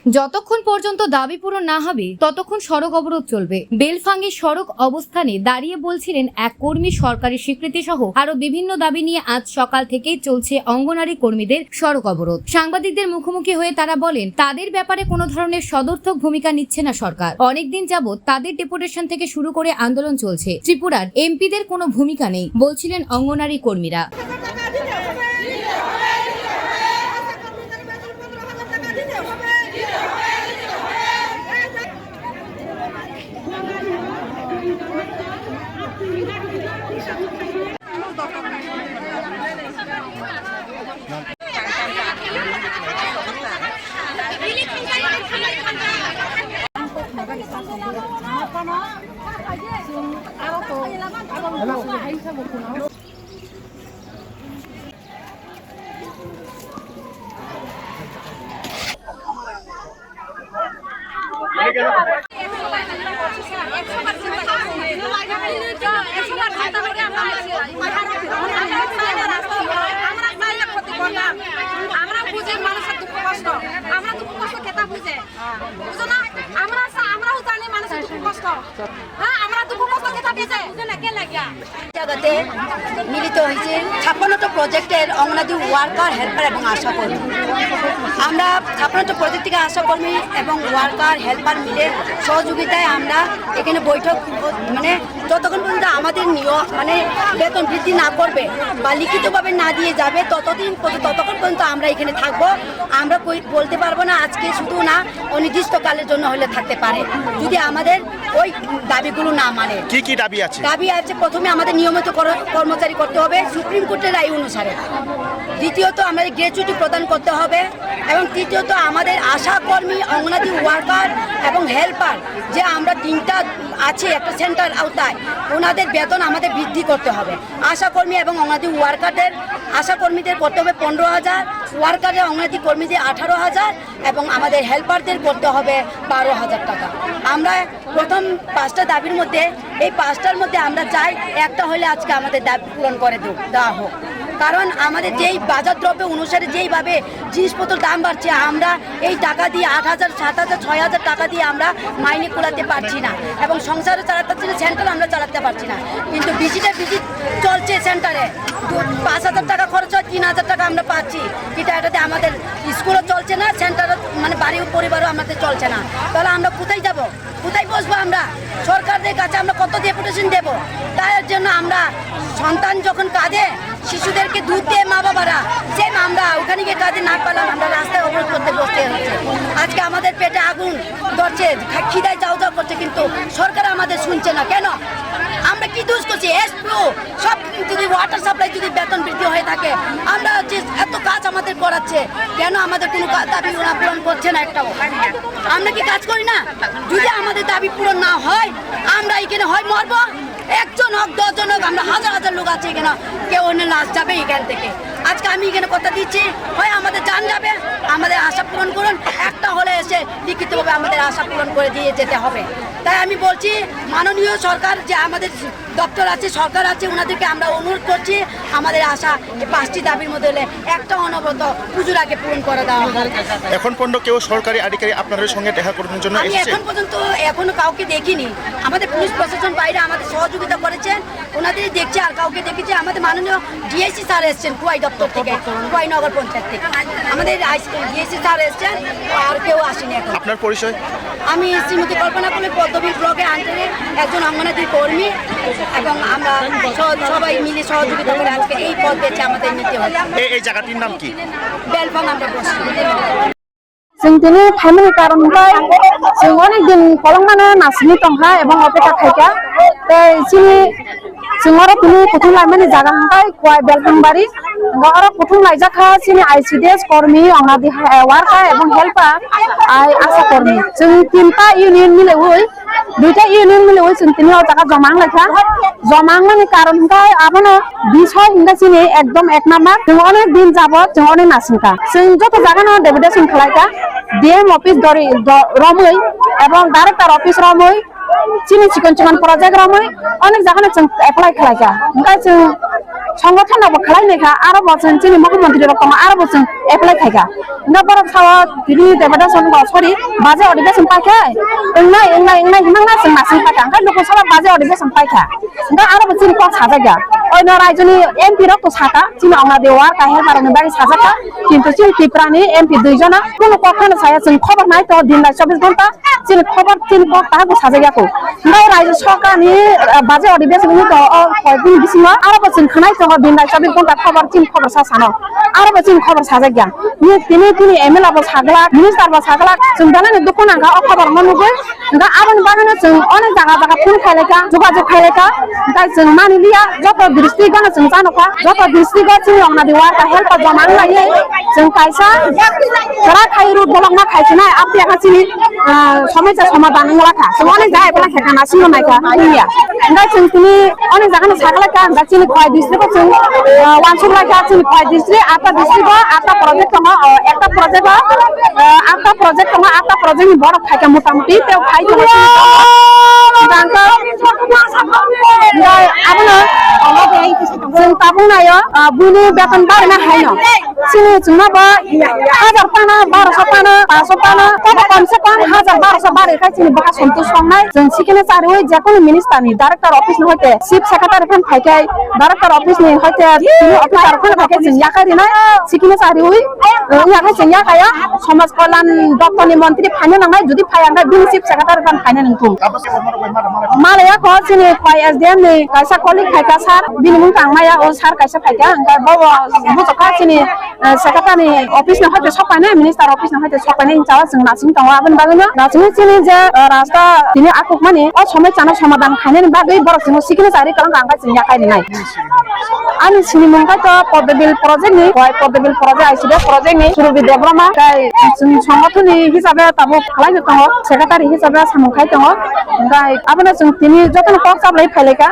যতক্ষণ পর্যন্ত দাবি পূরণ না হবে ততক্ষণ সড়ক অবরোধ চলবে। বেলফাঙ্গে সড়ক অবস্থানে দাঁড়িয়ে বলছিলেন এক কর্মী সরকারি স্বীকৃতি সহ আরো বিভিন্ন দাবি নিয়ে আজ সকাল থেকেই চলছে অঙ্গনারী কর্মীদের সড়ক অবরোধ। সাংবাদিকদের মুখোমুখি হয়ে তারা বলেন তাদের ব্যাপারে কোনো ধরনের সদর্থক ভূমিকা নিচ্ছে না সরকার। অনেকদিন যাবৎ তাদের ডেপুটেশন থেকে শুরু করে আন্দোলন চলছে। ত্রিপুরার এমপিদের কোনো ভূমিকা নেই বলছিলেন অঙ্গনারী কর্মীরা। আমরা বুঝে মানুষের দুঃখ কষ্ট, আমরা দুঃখ কষ্ট কেতা বুঝে বুঝো না, আমরাও জানি মানুষের দুঃখ কষ্ট। হ্যাঁ, আমরা দুঃখ কষ্ট কেতা বুঝে বুঝো না কে লাগিয়া জায়গাতে মিলিত হয়েছে 56টা প্রজেক্টের অঙ্গনাদি ওয়ার্কার, হেল্পার এবং আশাকর্মী। আমরা 56টা প্রজেক্ট থেকে আশাকর্মী এবং ওয়ার্কার হেল্পার মিলে সহযোগিতায় আমরা এখানে বৈঠক যতক্ষণ পর্যন্ত আমাদের বেতন বৃদ্ধি না করবে বা লিখিতভাবে না দিয়ে যাবে ততক্ষণ পর্যন্ত আমরা এখানে থাকবো। আমরা বলতে পারবো না আজকে শুধু না, অনির্দিষ্টকালের জন্য হলে থাকতে পারে যদি আমাদের ওই দাবিগুলো না মানে। কি কি দাবি আছে? দাবি আছে, প্রথমে আমাদের নিয়মিত কর্মচারী করতে হবে সুপ্রিম কোর্টের রায় অনুসারে। দ্বিতীয়ত আমাদের গ্র্যাচুইটি প্রদান করতে হবে এবং তৃতীয়ত আমাদের আশাকর্মী, অঙ্গনাদি ওয়ার্কার এবং হেল্পার যে আমরা 3টা আছে একটা সেন্টার আওতায়, ওনাদের বেতন আমাদের বৃদ্ধি করতে হবে। আশাকর্মী এবং অঙ্গনাদি আশাকর্মীদের করতে হবে 15,000, ওয়ার্কারের অঙ্গনাদি কর্মীদের 18,000 এবং আমাদের হেল্পারদের করতে হবে 12,000 টাকা। আমরা প্রথম 5টা দাবির মধ্যে, এই 5টার মধ্যে আমরা চাই একটা হলে আজকে আমাদের দাবি পূরণ করে দেওয়া হোক। কারণ আমাদের যেই বাজার দ্রব্য অনুসারে যেইভাবে জিনিসপত্র দাম বাড়ছে, আমরা এই টাকা দিয়ে 8,000, 7,000, 6,000 টাকা দিয়ে আমরা মাইনে কুলাতে পারছি না এবং সংসারে চালাতে পারছি না, সেন্টার আমরা চালাতে পারছি না। কিন্তু ভিজিট চলছে সেন্টারে, 5,000 টাকা খরচ হয়, 3,000 টাকা আমরা পাচ্ছি। কিন্তু এটাতে আমাদের স্কুলও চলছে না, সেন্টারও বাড়ি পরিবারও আমাদের চলছে না। তাহলে আমরা কোথায় যাব, কোথায় বসবো? আমরা সরকারদের কাছে আমরা কত ডেপুটেশন দেব? তার জন্য আমরা সন্তান যখন কাঁদে, শিশুদেরকে দুধ দিয়ে মা বাবারা, সেম আমরা ওখানে গিয়ে কাজে না পেলাম, আমরা রাস্তায় অবরোধ করতে বসতে হচ্ছে। আজকে আমাদের পেটে আগুন ধরছে, খিদায় যাও করছে, কিন্তু সরকার আমাদের শুনছে না কেন? আমরা কি দোষ করছি? সব যদি ওয়াটার সাপ্লাই যদি বেতন বৃদ্ধি হয়ে থাকে, আমরা হচ্ছে এত কাজ আমাদের করাচ্ছে, কেন আমাদের কোনো দাবি পূরণ করছে না একটাও? আমরা কি কাজ করি না? যদি আমাদের দাবি পূরণ না হয়, আমরা এখানে হয় মরবো, 1 জন হোক 10 জন হোক, আমরা হাজার হাজার লোক আছে এখানে, কেউ অন্য লাশ যাবে এখান থেকে। আজকে আমি এখানে কথা দিচ্ছি, হয় আমাদের জান যাবে, আমাদের আশা পূরণ করুন, একটা হলে এসে লিখিতভাবে আমাদের আশা পূরণ করে দিয়ে যেতে হবে। তাই আমি বলছি মাননীয় সরকার, যে আমাদের দপ্তর আছে, সরকার আছে, ওনাদেরকে আমরা অনুরোধ করছি আমাদের আশা এই 5টি দাবির মধ্যে হলে একটা অনবরত পুজোর আগে পূরণ করে দেওয়া হবে। এখন পর্যন্ত কেউ সরকারি আধিকারিক আপনাদের সঙ্গে দেখা করার জন্য আমি এসেছে? এখন পর্যন্ত এখনো কাউকে দেখিনি। আমাদের পুলিশ প্রশাসন বাইরে আমাদের সহযোগিতা করেছেন, ওনাদেরই দেখছি, আর কাউকে দেখেছি। আমাদের মাননীয় ডিএসসি স্যার এসছেন কুয়াই দপ্তর থেকে, কুয়াই নগর পঞ্চায়েত থেকে, আমাদের ডিএসসি স্যার এসছেন, আর কেউ আসেনি এখন। আপনার পরিচয়? আমি শ্রীমতী কল্পনা কলি, পদ্মবীর ব্লকের আন্ডারে একজন অঙ্গনাদি কর্মী এবং আমরা সবাই মিলে সহযোগিতা করে আজকে এই পদ বেছে আমাদের নিতে হবে। এই জায়গাটির নাম কি? বেলফাং আমরা বসছি। जों दिनै फाइनाल कारनखाय जों अनेक दिन फलंनानै नासिनि दंहा एबं अपेक्षा खायका जों आरो दिनै कुथुं लाइमानि जागाखाय कुवाइ बेलफांबारि आरो कुथुं लाइजाखा जोंनि आइसिडिएस कर्मी अंगनादि वार्कार एबं हेल्पार आशा कर्मी जों 3टा इउनियन मिलायै 2टा इउनियन मिलायै जों दिनै जागा जमांनायनि कारनखाय आबोनो बिसय इंगासिनि एकदम 1 नाम्बार जों अनेक दिन जाबत जों अनेक नासिनखा जों जत जागानो डेपुटेशन खालायका ডিএম অফিস রমৈ এবং ডাইরেক্টর অফিস রমৈ চিনি চিকন চিকন প্রজেক্ট রমৈ অনেক জায়গায় এপ্লাই খালাইকা ओमफ्राय जों সংগঠনबो खालायनायखा आरो बचन जोंनि मुख्यमंत्री रकम आरो बचन एप्लाइ थायगा ना बरफ सावा दिनि देबदा सन सरि बाजे अधिवेशन पाइखा इंनाय हिमांना जों मासिं पाइखा ओंखाय लोक सभा बाजे अधिवेशन पाइखा ओंखाय आरो बचन क साजागा अयन रायजोनि एमपि रक साका जोंनि आंना देवा काहेल बारनि बारि साजाका किन्तु जों टिप्रानि एमपि दुइजना कोनो कखनो साया जों खबर नाय तो दिन 24 घन्टा जों खबर तिन क ताहाबो साजागाखौ ओंखाय रायजो सरकारनि बाजे अधिवेशननि तो कयदिन बिसिम आरो बचन खानाय तो दिन 24 घन्टा खबर तिन खबर सासानो आरो बचन खबर साजागा नि तिनि एमएलए बो सागला मिनिस्टार बो सागला जों दाना दुखु नांगा खबर मनुबो ओंखाय आरो बागानो जों अनेक जागा फोन खायलायका जोगाजोग खायलायका ओंखाय जों मानिलिया जत डिस्ट्रिक्ट गानो जों जानोखा जत डिस्ट्रिक्ट जोंनि आंना देवा काहेल पर जमान लायो जों कायसा जरा खाइ रुट बलंना खायसना आपया खासिनि समस्या समाधान लाखा जों अनेक जाय बला खेखाना सिनो नायखा निया ओंखाय जों तिनि अनेक जागानो सागलायका ओंखाय जोंनि खय डिस्ट्रिक्ट जों वानसुलायका जोंनि खय डिस्ट्रिक्ट आटा डिस्ट्रिक्ट आटा प्रोजेक्ट दङ একটা प्रोजेक्ट आटा प्रोजेक्टनि बड़ खायका मोटामुटी तेव खाइ दङ दांका आबनो जों ताबुनायो बुनि बेतन बारना हायनो सिनि जोंनाबो 1000 पाना 1200 पाना 500 पाना कम से कम 1000 1200 बारे खायसिनि बका सन्तोष संनाय जों सिकेने चारवे जेकोनो मिनिस्टारनि डाइरेक्टर अफिस नि होते चीफ सेक्रेटारि फन फायखाय डाइरेक्टर अफिस नि होते तिनि अफिसार फन फायखाय जों याखारिना सिकेने चारवे याखाय जों याखाया समाज कल्याण दप्तरनि मन्त्री फायनो नांनाय जुदि फायांगा बिनि चीफ सेक्रेटारि फन फायनो नंगौ मालाया को सिनि फाय एसडीएम नि कायसा कलिक फायखा सार बिनि मुं थांमाया ओ सार कायसा फायखा ओंखाय बाव बुजका सिनि सेक्रेटारि अफिस नि होते सपायने मिनिस्टार अफिस नि होते सपायने हिसाबै जों नासिं दङ आबन बागैनो नासिं सिनि जे रास्ता दिनि आकुक माने अ समस्यानो समाधान खायनायनि बागै बरसिनो सिकिनो जारि कालां आंगा जों याखायनाय आनि सिनि मुंखा तो पदबिल प्रोजेक्ट नि पदबिल प्रोजेक्ट आइसिडे प्रोजेक्ट नि सुरुबि देब्रमा काय जों संगठननि हिसाबै ताबो खालायनो दङ सेक्रेटारि हिसाबै सामुखाय दङ ओंखाय आबनो जों तिनि जतन पक साबलाय फायलेका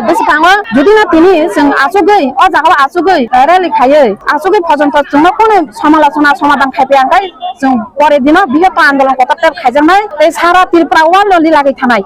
बेसे काङो जुदि ना तिनि जों आसुगै अ जागाव आसुगै रेलि खायै आसुगै पर्यन्त जों कोनो समालोचना समाधान खायफायांखाय जों परे दिनाव बिहेत आन्दोलन कतब खायजानाय सारा त्रिपुरा वाल लि लागै थानाय